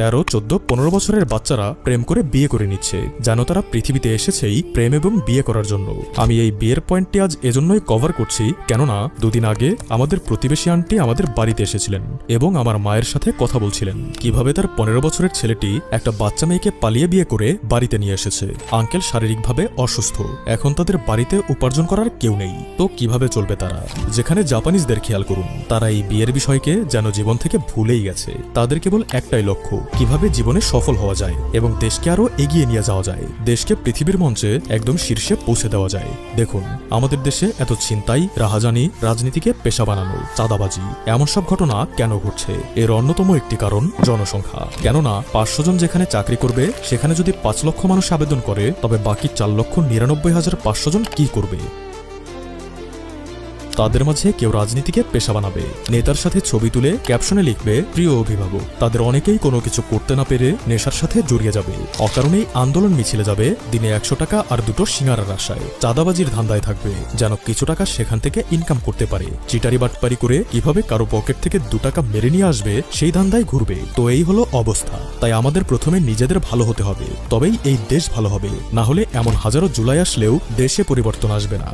13, 14, 15 বছরের বাচ্চারা প্রেম করে বিয়ে করে নিচ্ছে, যেন তারা পৃথিবীতে এসেছেই প্রেম এবং বিয়ে করার জন্য। আমি এই বিয়ের পয়েন্টটি আজ এজন্যই কভার করছি, কেননা দুদিন আগে আমাদের প্রতিবেশী আন্টি আমাদের বাড়িতে এসেছিলেন এবং আমার মায়ের সাথে কথা বলছিলেন কিভাবে তার 15 বছরের ছেলেটি একটা বাচ্চা মেয়েকে পালিয়ে বিয়ে করে বাড়িতে নিয়ে এসেছে। আঙ্কেল শারীরিকভাবে অসুস্থ, এখন তাদের বাড়িতে উপার্জন করার কেউ নেই, তো কিভাবে চলবে তারা? যেখানে জাপানিজদের খেয়াল করুন, তারা এই বিয়ের বিষয়কে যেন জীবন থেকে ভুলেই গেছে। তাদের কেবল একটাই লক্ষ্য, কিভাবে জীবনে সফল হওয়া যায় এবং দেশকে আরো এগিয়ে নিয়ে যাওয়া যায়, দেশকে পৃথিবীর মঞ্চে একদম শীর্ষে পৌঁছে দেওয়া যায়। দেখুন, আমাদের দেশে এত ছিনতাই, রাহাজানি, রাজনীতিকে পেশা বানানো, চাঁদাবাজি, এমন সব ঘটনা কেন ঘটছে? এর অন্যতম একটি কারণ জনসংখ্যা। কেননা 500 জন যেখানে চাকরি করবে, সেখানে যদি 5 লক্ষ মানুষ আবেদন করে, তবে বাকি 4,99,500 জন কি করবে? তাদের মাঝে কেউ রাজনীতিকে পেশা বানাবে, নেতার সাথে ছবি তুলে ক্যাপশনে লিখবে প্রিয় অভিভাবক। তাদের অনেকেই কোনো কিছু করতে না পেরে নেশার সাথে জড়িয়ে যাবে, অকারণেই আন্দোলন মিছিলে যাবে, দিনে 100 টাকা আর 2টো সিঙ্গারার আশায়। চাঁদাবাজির ধান্দায় থাকবে, যেন কিছু টাকা সেখান থেকে ইনকাম করতে পারে। চিটারি বাটপারি করে কিভাবে কারো পকেট থেকে 2 টাকা মেরে নিয়ে আসবে, সেই ধান্দায় ঘুরবে। তো এই হলো অবস্থা। তাই আমাদের প্রথমে নিজেদের ভালো হতে হবে, তবেই এই দেশ ভালো হবে। না হলে এমন হাজারো জুলাই আসলেও দেশে পরিবর্তন আসবে না।